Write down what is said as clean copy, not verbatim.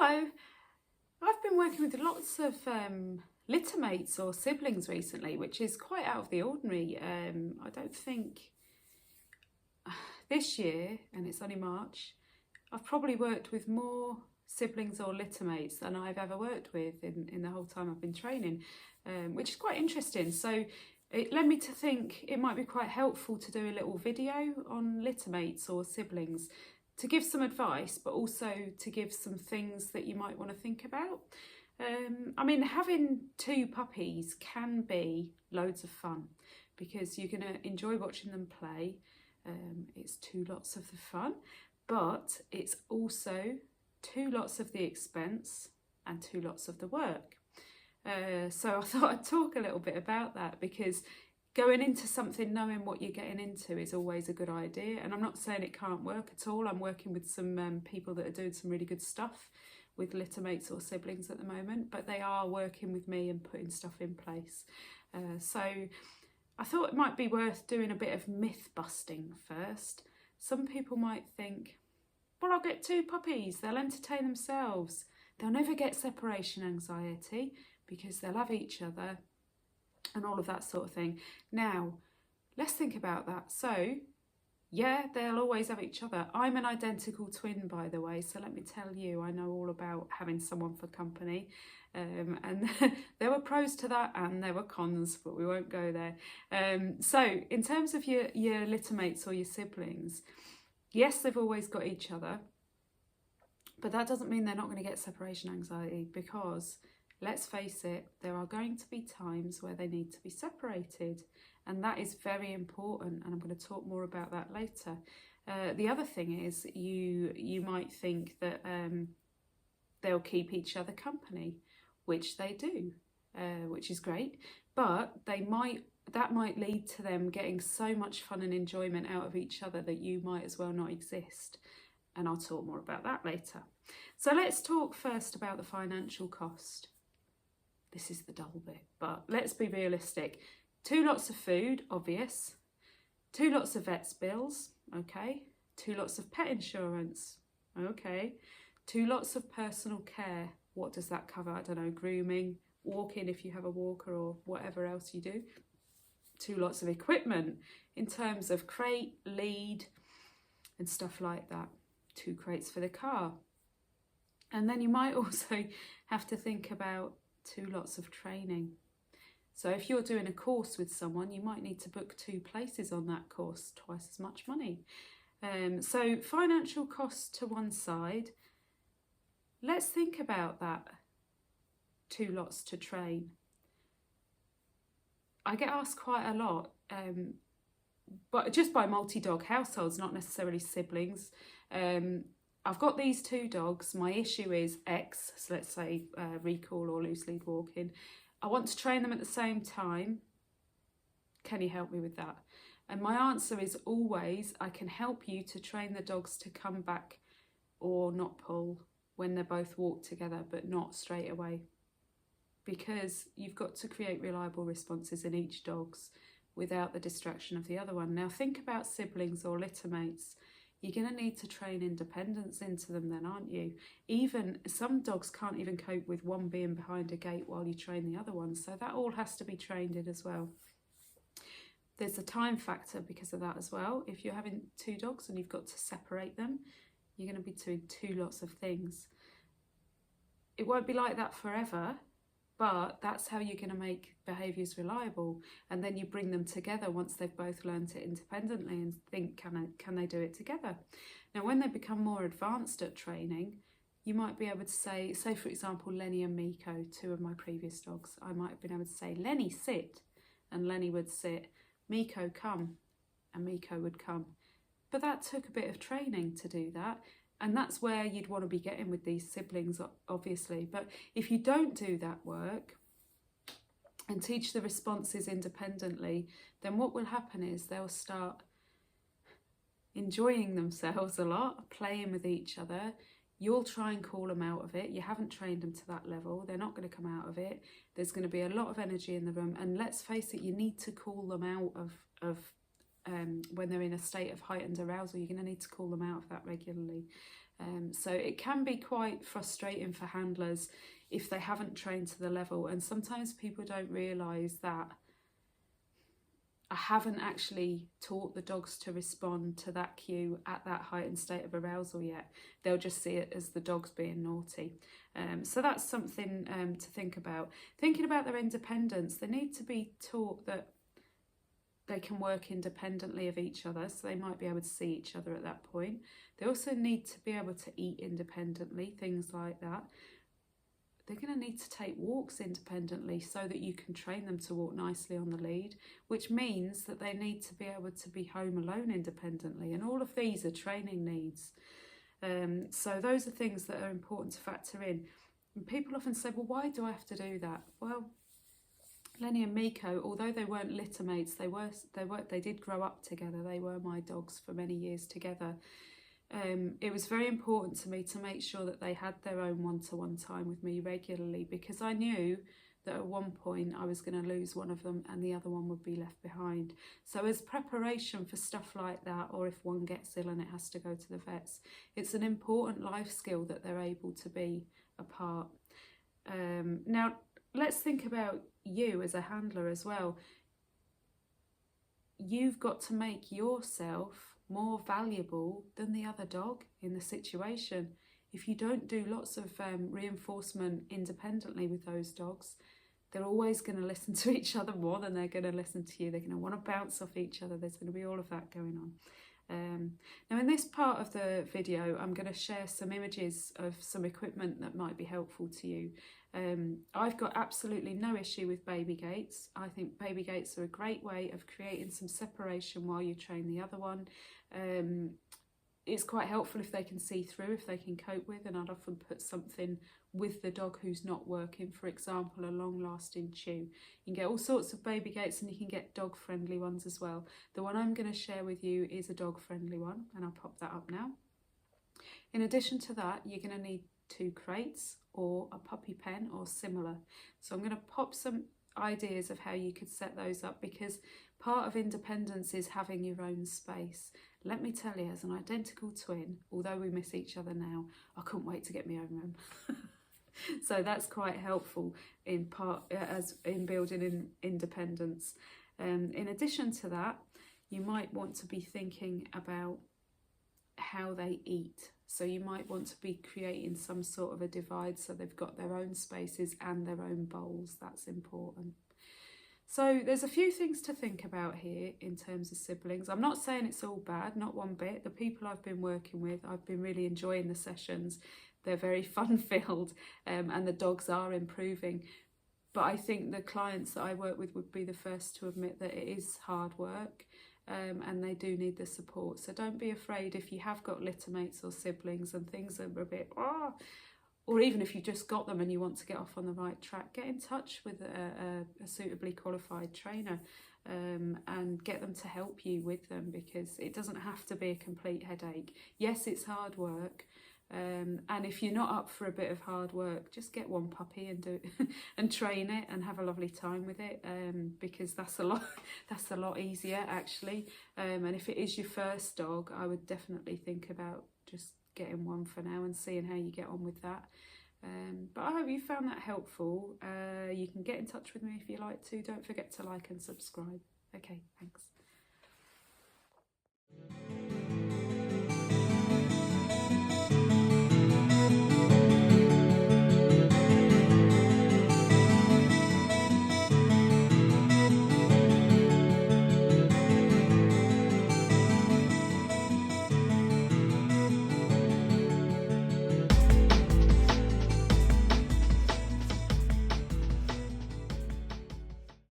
Hello, I've been working with lots of littermates or siblings recently, which is quite out of the ordinary. I don't think this year, and it's only March, I've probably worked with more siblings or littermates than I've ever worked with in the whole time I've been training, which is quite interesting. So it led me to think it might be quite helpful to do a little video on littermates or siblings to give some advice, but also to give some things that you might want to think about. I mean, having two puppies can be loads of fun because you're going to enjoy watching them play. It's two lots of the fun, but it's also two lots of the expense and two lots of the work. So I thought I'd talk a little bit about that, because going into something knowing what you're getting into is always a good idea. And I'm not saying it can't work at all. I'm working with some people that are doing some really good stuff with littermates or siblings at the moment, but they are working with me and putting stuff in place. So I thought it might be worth doing a bit of myth busting first. Some people might think, well, I'll get two puppies, they'll entertain themselves, they'll never get separation anxiety because they'll have each other and all of that sort of thing. Now, let's think about that. So, yeah, they'll always have each other. I'm an identical twin, by the way, so let me tell you, I know all about having someone for company. And there were pros to that and there were cons, but we won't go there. So, in terms of your littermates or your siblings, yes, they've always got each other, but that doesn't mean they're not going to get separation anxiety, because let's face it, there are going to be times where they need to be separated, and that is very important, and I'm going to talk more about that later. The other thing is you might think that they'll keep each other company, which they do, which is great, but that might lead to them getting so much fun and enjoyment out of each other that you might as well not exist. And I'll talk more about that later. So let's talk first about the financial cost. This is the dull bit, but let's be realistic. Two lots of food, obvious. Two lots of vet's bills, okay. Two lots of pet insurance, okay. Two lots of personal care. What does that cover? I don't know, grooming, walking if you have a walker or whatever else you do. Two lots of equipment in terms of crate, lead and stuff like that. Two crates for the car. And then you might also have to think about two lots of training. So if you're doing a course with someone, you might need to book two places on that course, twice as much money. So financial costs to one side. Let's think about that. Two lots to train. I get asked quite a lot, but just by multi-dog households, not necessarily siblings. I've got these two dogs. My issue is X, so let's say recall or loose lead walking. I want to train them at the same time. Can you help me with that? And my answer is always, I can help you to train the dogs to come back or not pull when they both walk together, but not straight away. Because you've got to create reliable responses in each dog's without the distraction of the other one. Now think about siblings or littermates. You're going to need to train independence into them then, aren't you? Even some dogs can't even cope with one being behind a gate while you train the other one. So that all has to be trained in as well. There's a time factor because of that as well. If you're having two dogs and you've got to separate them, you're going to be doing two lots of things. It won't be like that forever, but that's how you're going to make behaviours reliable. And then you bring them together once they've both learned it independently and think, can they do it together? Now, when they become more advanced at training, you might be able to say for example, Lenny and Miko, two of my previous dogs, I might have been able to say, Lenny, sit, and Lenny would sit, Miko, come, and Miko would come. But that took a bit of training to do that. And that's where you'd want to be getting with these siblings, obviously. But if you don't do that work and teach the responses independently, then what will happen is they'll start enjoying themselves a lot, playing with each other. You'll try and call them out of it. You haven't trained them to that level. They're not going to come out of it. There's going to be a lot of energy in the room. And let's face it, you need to call them out of when they're in a state of heightened arousal. You're going to need to call them out of that regularly. So it can be quite frustrating for handlers if they haven't trained to the level, and sometimes people don't realise that I haven't actually taught the dogs to respond to that cue at that heightened state of arousal yet. They'll just see it as the dog's being naughty. So that's something to think about. Thinking about their independence, they need to be taught that they can work independently of each other, so they might be able to see each other at that point. They also need to be able to eat independently, things like that. They're going to need to take walks independently so that you can train them to walk nicely on the lead, which means that they need to be able to be home alone independently. And all of these are training needs. So those are things that are important to factor in. And people often say, well, why do I have to do that? Well, Lenny and Miko, although they weren't litter mates, they did grow up together. They were my dogs for many years together. It was very important to me to make sure that they had their own one-to-one time with me regularly, because I knew that at one point I was going to lose one of them and the other one would be left behind. So as preparation for stuff like that, or if one gets ill and it has to go to the vets, it's an important life skill that they're able to be apart. Now, let's think about you as a handler as well. You've got to make yourself more valuable than the other dog in the situation. If you don't do lots of reinforcement independently with those dogs, they're always going to listen to each other more than they're going to listen to you. They're going to want to bounce off each other. There's going to be all of that going on. Now in this part of the video, I'm going to share some images of some equipment that might be helpful to you. I've got absolutely no issue with baby gates. I think baby gates are a great way of creating some separation while you train the other one. It's quite helpful if they can see through, if they can cope with, and I'd often put something with the dog who's not working, for example, a long-lasting chew. You can get all sorts of baby gates and you can get dog-friendly ones as well. The one I'm going to share with you is a dog-friendly one, and I'll pop that up now. In addition to that, you're going to need 2 crates or a puppy pen or similar. So I'm going to pop some ideas of how you could set those up, because part of independence is having your own space. Let me tell you, as an identical twin, although we miss each other now, I couldn't wait to get my own room. So that's quite helpful in building in independence. In addition to that, you might want to be thinking about how they eat. So you might want to be creating some sort of a divide so they've got their own spaces and their own bowls. That's important. So there's a few things to think about here in terms of siblings. I'm not saying it's all bad, not one bit. The people I've been working with, I've been really enjoying the sessions. They're very fun-filled, and the dogs are improving. But I think the clients that I work with would be the first to admit that it is hard work, and they do need the support. So don't be afraid if you have got litter mates or siblings and things are a bit, or even if you just got them and you want to get off on the right track, get in touch with a suitably qualified trainer and get them to help you with them, because it doesn't have to be a complete headache. Yes, it's hard work. And if you're not up for a bit of hard work, just get one puppy and do it and train it and have a lovely time with it, because that's a lot easier actually. And if it is your first dog, I would definitely think about just getting one for now and seeing how you get on with that. But I hope you found that helpful. You can get in touch with me if you like to. Don't forget to like and subscribe. Okay, thanks.